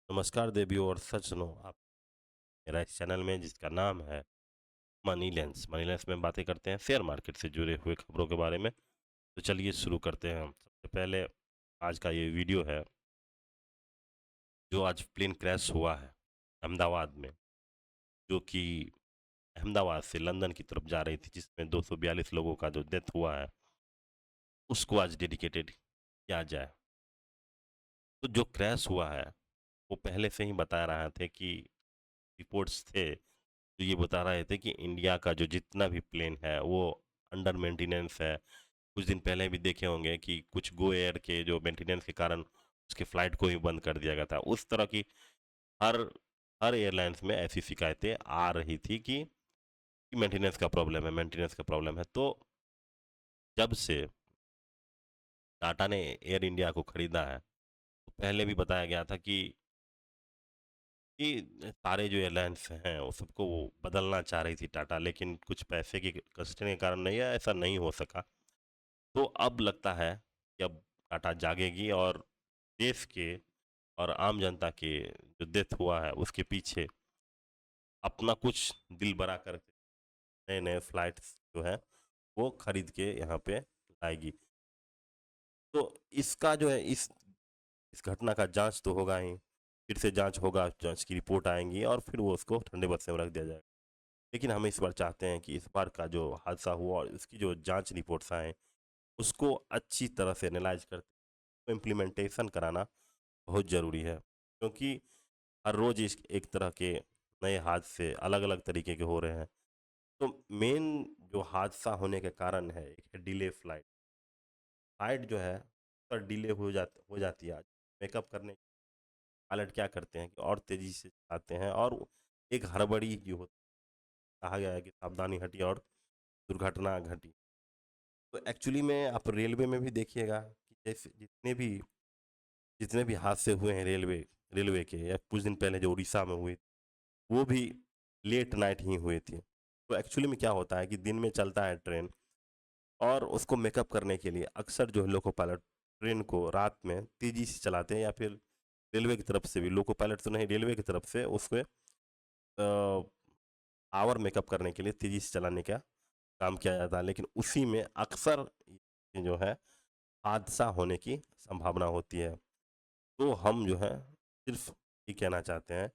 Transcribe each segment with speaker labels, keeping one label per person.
Speaker 1: नमस्कार देवियों और सज्जनों, आप मेरा इस चैनल में जिसका नाम है मनी लेंस में बातें करते हैं शेयर मार्केट से जुड़े हुए खबरों के बारे में। तो चलिए शुरू करते हैं हम। सबसे पहले आज का ये वीडियो है जो आज प्लेन क्रैश हुआ है अहमदाबाद में, जो कि अहमदाबाद से लंदन की तरफ जा रही थी, जिसमें 242 लोगों का जो डेथ हुआ है उसको आज डेडिकेटेड किया जाए। तो जो क्रैश हुआ है वो पहले से ही बता रहे थे कि रिपोर्ट्स थे तो ये बता रहे थे कि इंडिया का जो जितना भी प्लेन है वो अंडर मेंटेनेंस है। कुछ दिन पहले भी देखे होंगे कि कुछ गो एयर के जो मेंटेनेंस के कारण उसके फ्लाइट को ही बंद कर दिया गया था। उस तरह की हर हर एयरलाइंस में ऐसी शिकायतें आ रही थी कि मेंटेनेंस का प्रॉब्लम है, मेंटेनेंस का प्रॉब्लम है। तो जब से टाटा ने एयर इंडिया को खरीदा है तो पहले भी बताया गया था कि सारे जो एयरलाइंस हैं वो सबको वो बदलना चाह रही थी टाटा, लेकिन कुछ पैसे की कंस्ट्रेंट के कारण नहीं है, ऐसा नहीं हो सका। तो अब लगता है कि अब टाटा जागेगी और देश के और आम जनता के जो डेथ हुआ है उसके पीछे अपना कुछ दिल बड़ा कर नए नए फ्लाइट्स जो है वो खरीद के यहाँ पे लाएगी। तो इसका जो है इस घटना का जांच तो होगा ही, फिर से जांच होगा, जांच की रिपोर्ट आएंगी और फिर वो उसको ठंडे बस्ते में रख दिया जाएगा। लेकिन हम इस बार चाहते हैं कि इस बार का जो हादसा हुआ और इसकी जो जांच रिपोर्ट्स आए उसको अच्छी तरह से एनालाइज करके इम्प्लीमेंटेशन कराना बहुत ज़रूरी है, क्योंकि हर रोज़ इस एक तरह के नए हादसे अलग अलग तरीके के हो रहे हैं। तो मेन जो हादसा होने के कारण है, एक है डिले फ्लाइट। फ्लाइट जो है पर डिले हो जाती है। आज मेकअप करने पायलट क्या करते हैं कि और तेज़ी से आते हैं और एक हड़बड़ी जो होती है, कहा गया है कि सावधानी हटी और दुर्घटना घटी। तो एक्चुअली में आप रेलवे में भी देखिएगा कि जैसे जितने भी हादसे हुए हैं रेलवे के, या कुछ दिन पहले जो उड़ीसा में हुए, वो भी लेट नाइट ही हुए थे। तो एक्चुअली में क्या होता है कि दिन में चलता है ट्रेन और उसको मेकअप करने के लिए अक्सर जो है लोको पायलट ट्रेन को रात में तेज़ी से चलाते हैं, या फिर रेलवे की तरफ से भी, लोको पायलट तो नहीं, रेलवे की तरफ से उसमें आवर मेकअप करने के लिए तेज़ी से चलाने का काम किया जाता है। लेकिन उसी में अक्सर ये जो है हादसा होने की संभावना होती है। तो हम जो है सिर्फ ये कहना चाहते हैं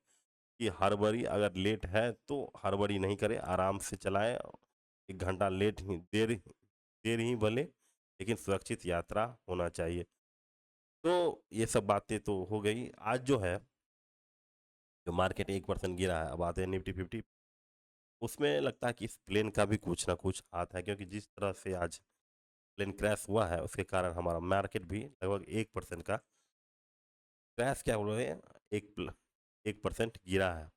Speaker 1: कि हड़बड़ी अगर लेट है तो हड़बड़ी नहीं करें, आराम से चलाएं। 1 घंटा लेट ही देर ही भले, लेकिन सुरक्षित यात्रा होना चाहिए। तो ये सब बातें तो हो गई। आज जो है जो मार्केट 1% गिरा है, अब आते हैं निफ्टी 50। उसमें लगता है कि इस प्लेन का भी कुछ ना कुछ हाथ है, क्योंकि जिस तरह से आज प्लेन क्रैश हुआ है उसके कारण हमारा मार्केट भी लगभग 1% का क्रैश, क्या बोल रहे हैं, 1% गिरा है।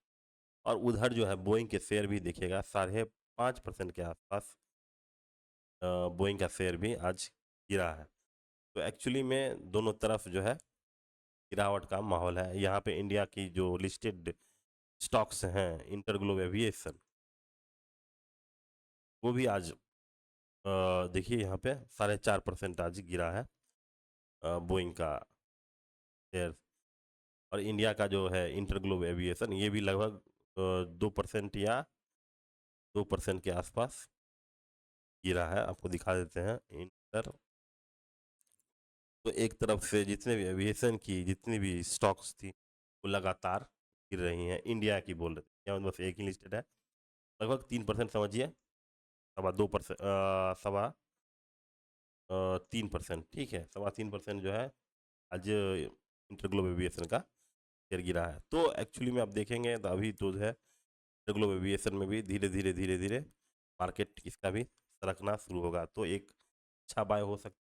Speaker 1: और उधर जो है बोइंग के शेयर भी देखिएगा 5.5% के आसपास बोइंग का शेयर भी आज गिरा है। तो एक्चुअली में दोनों तरफ जो है गिरावट का माहौल है। यहाँ पे इंडिया की जो लिस्टेड स्टॉक्स हैं, इंटरग्लोब एविएशन, वो भी आज देखिए यहाँ पे 4.5% आज गिरा है बोइंग का शेयर। और इंडिया का जो है इंटरग्लोब एविएशन, ये भी लगभग 2% या 2% के आसपास गिरा है। आपको दिखा देते हैं इंटर। तो एक तरफ से जितने भी एविएशन की जितनी भी स्टॉक्स थी वो लगातार गिर रही हैं। इंडिया की बोल रहे थे, क्या बस एक ही लिस्टेड है, लगभग 3% समझिए, 2.25%, 3%, ठीक है, 3% जो है आज इंटरग्लोब एविएशन का शेयर गिरा है। तो एक्चुअली में आप देखेंगे तो अभी तो जो है इंटरग्लोब एविएशन में भी धीरे धीरे मार्केट इसका भी सरकना शुरू होगा, तो एक अच्छा बाय हो सकता है।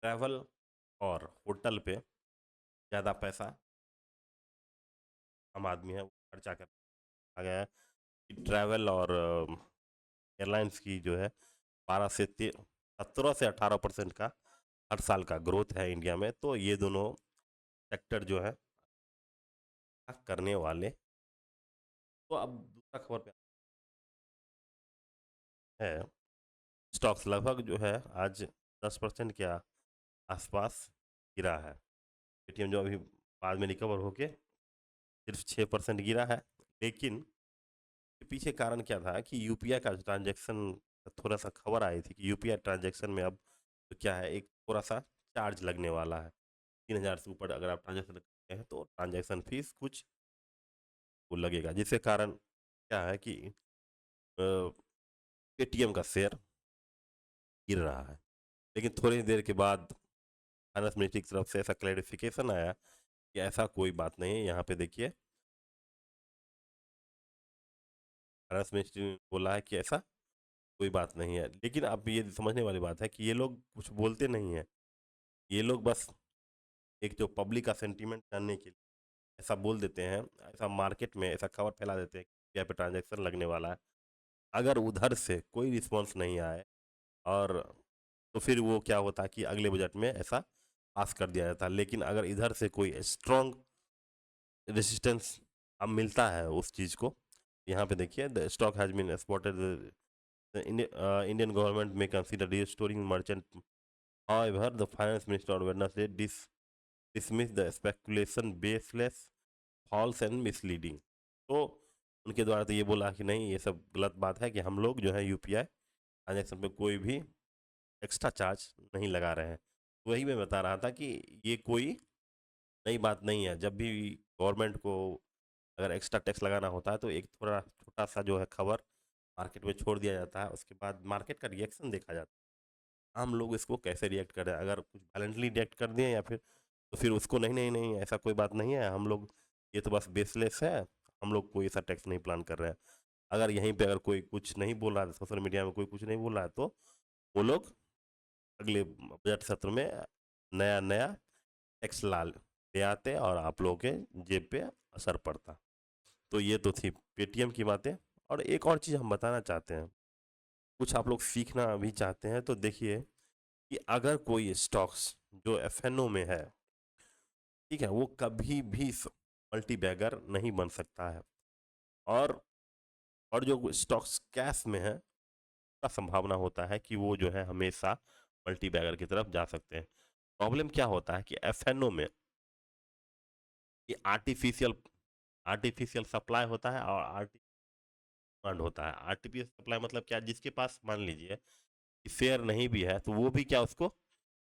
Speaker 1: ट्रैवल और होटल पे ज़्यादा पैसा आम आदमी है वो खर्चा कर आ गया है कि ट्रैवल और एयरलाइंस की जो है 17 से 18% का हर साल का ग्रोथ है इंडिया में। तो ये दोनों सेक्टर जो है करने वाले। तो अब दूसरा खबर पे है, स्टॉक्स लगभग जो है आज 10% के आसपास गिरा है। पेटीएम जो अभी बाद में रिकवर होके सिर्फ 6% गिरा है। लेकिन पीछे कारण क्या था कि यूपीआई का ट्रांजैक्शन, थोड़ा सा खबर आई थी कि यूपीआई ट्रांजैक्शन में अब तो क्या है, एक थोड़ा सा चार्ज लगने वाला है। 3,000 से ऊपर अगर आप ट्रांजैक्शन करते हैं तो ट्रांजैक्शन फीस कुछ वो लगेगा, जिसके कारण क्या है कि पेटीएम का शेयर गिर रहा है। लेकिन थोड़ी देर के बाद फाइनेंस मिनिस्ट्री की तरफ से ऐसा क्लैरिफिकेशन आया कि ऐसा कोई बात नहीं है। यहाँ पे देखिए, फाइनेंस मिनिस्ट्री ने बोला है कि ऐसा कोई बात नहीं है। लेकिन अब ये समझने वाली बात है कि ये लोग कुछ बोलते नहीं हैं, ये लोग बस एक जो पब्लिक का सेंटीमेंट जानने के लिए ऐसा बोल देते हैं, ऐसा मार्केट में ऐसा खबर फैला देते हैं कि यहाँ पे ट्रांजैक्शन लगने वाला है। अगर उधर से कोई रिस्पॉन्स नहीं आए और तो फिर वो क्या होता है कि अगले बजट में ऐसा पास कर दिया जाता है। लेकिन अगर इधर से कोई स्ट्रॉन्ग रेजिस्टेंस अब मिलता है उस चीज़ को, यहाँ पे देखिए, the stock has been exported, Indian government may consider restoring merchant, however the finance minister on Wednesday dismiss the speculation baseless, false and misleading। तो उनके द्वारा तो ये बोला कि नहीं, ये सब गलत बात है कि हम लोग जो है यूपीआई ट्रांजेक्शन पे कोई भी एक्स्ट्रा चार्ज नहीं लगा रहे हैं। वही मैं बता रहा था कि ये कोई नई बात नहीं है। जब भी गवर्नमेंट को अगर एक्स्ट्रा टैक्स लगाना होता है तो एक थोड़ा छोटा सा जो है खबर मार्केट में छोड़ दिया जाता है, उसके बाद मार्केट का रिएक्शन देखा जाता है, आम लोग इसको कैसे रिएक्ट कर रहे हैं। अगर कुछ वायलेंटली रिएक्ट कर दिए या फिर तो फिर उसको नहीं नहीं नहीं, ऐसा कोई बात नहीं है, हम लोग ये तो बस बेसलेस है, हम लोग कोई ऐसा टैक्स नहीं प्लान कर रहे हैं। अगर यहीं पे अगर कोई कुछ नहीं बोल रहा है, सोशल मीडिया में कोई कुछ नहीं बोल रहा है, तो वो लोग अगले बजट सत्र में नया नया टैक्स ला ले आते और आप लोगों के जेब पे असर पड़ता। तो ये तो थी पेटीएम की बातें। और एक और चीज़ हम बताना चाहते हैं, कुछ आप लोग सीखना भी चाहते हैं तो देखिए कि अगर कोई स्टॉक्स जो एफएनओ में है, ठीक है, वो कभी भी मल्टी बैगर नहीं बन सकता है। और जो स्टॉक्स कैश में है, का संभावना होता है कि वो जो है हमेशा मल्टी बैगर की तरफ जा सकते हैं। प्रॉब्लम क्या होता है कि एफएनओ में ये आर्टिफिशियल आर्टिफिशियल सप्लाई होता है और डिमांड होता है। आर्टिफिशियल सप्लाई मतलब क्या, जिसके पास मान लीजिए कि शेयर नहीं भी है तो वो भी क्या उसको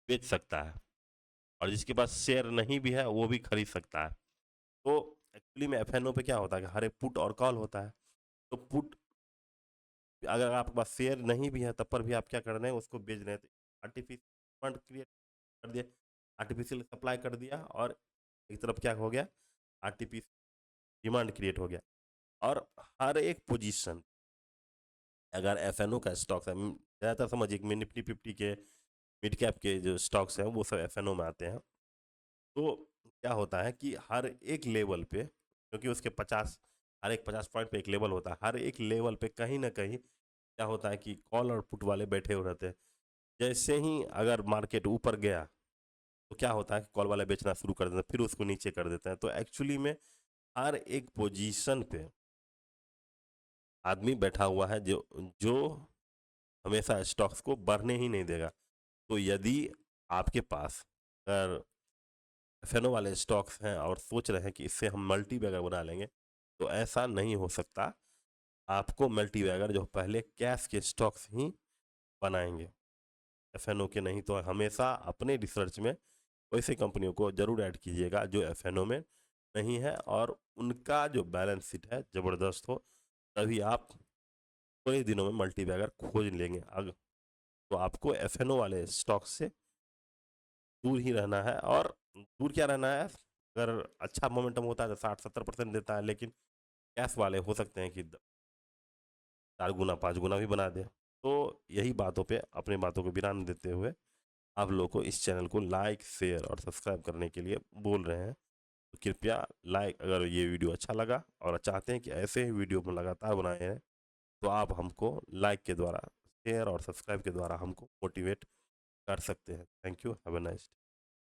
Speaker 1: बेच सकता है, और जिसके पास शेयर नहीं भी है वो भी खरीद सकता है। तो एक्चुअली में एफएनओ पे क्या होता है कि हर एक पुट और कॉल होता है। तो पुट, अगर आपके पास शेयर नहीं भी है तब पर भी आप क्या कर रहे हैं, उसको बेच रहे हैं। तो आर्टिफिशियल क्रिएट कर दिया, आर्टिफिशियल सप्लाई कर दिया, और एक तरफ क्या हो गया, आर्टिफिशियल डिमांड क्रिएट हो गया। और हर एक पोजीशन, अगर एफएनओ का स्टॉक्स है, ज़्यादातर समझिए कि निफ्टी 50 के मिड कैप के जो स्टॉक्स हैं वो सब एफएनओ में आते हैं। तो क्या होता है कि हर एक लेवल पे, क्योंकि उसके 50, हर एक 50 पॉइंट पे एक लेवल होता है, हर एक लेवल पे कहीं ना कहीं क्या होता है कि कॉल और पुट वाले बैठे हुए रहते हैं। जैसे ही अगर मार्केट ऊपर गया तो क्या होता है कि कॉल वाले बेचना शुरू कर देते हैं, फिर उसको नीचे कर देते हैं। तो एक्चुअली में हर एक पोजीशन पे आदमी बैठा हुआ है जो जो हमेशा स्टॉक्स को बढ़ने ही नहीं देगा। तो यदि आपके पास अगर एफएनओ वाले स्टॉक्स हैं और सोच रहे हैं कि इससे हम मल्टी बैगर बना लेंगे, तो ऐसा नहीं हो सकता। आपको मल्टी बैगर जो पहले कैश के स्टॉक्स ही बनाएंगे, एफएनओ के नहीं। तो हमेशा अपने रिसर्च में वैसे कंपनियों को जरूर ऐड कीजिएगा जो एफएनओ में नहीं है और उनका जो बैलेंस शीट है ज़बरदस्त हो, तभी आप थोड़े दिनों में मल्टी बैगर खोज लेंगे। अगर तो आपको एफएनओ वाले स्टॉक से दूर ही रहना है। और दूर क्या रहना है, अगर अच्छा मोमेंटम होता है तो 60-70% देता है, लेकिन कैश वाले हो सकते हैं कि 4 गुना 5 गुना भी बना दे। तो यही बातों पे अपनी बातों को विराम देते हुए आप लोगों को इस चैनल को लाइक, शेयर और सब्सक्राइब करने के लिए बोल रहे हैं। तो कृपया लाइक, अगर ये वीडियो अच्छा लगा और चाहते हैं कि ऐसे ही वीडियो में लगातार बनाए हैं, तो आप हमको लाइक के द्वारा, शेयर और सब्सक्राइब के द्वारा हमको मोटिवेट कर सकते हैं। Thank you, have a nice day.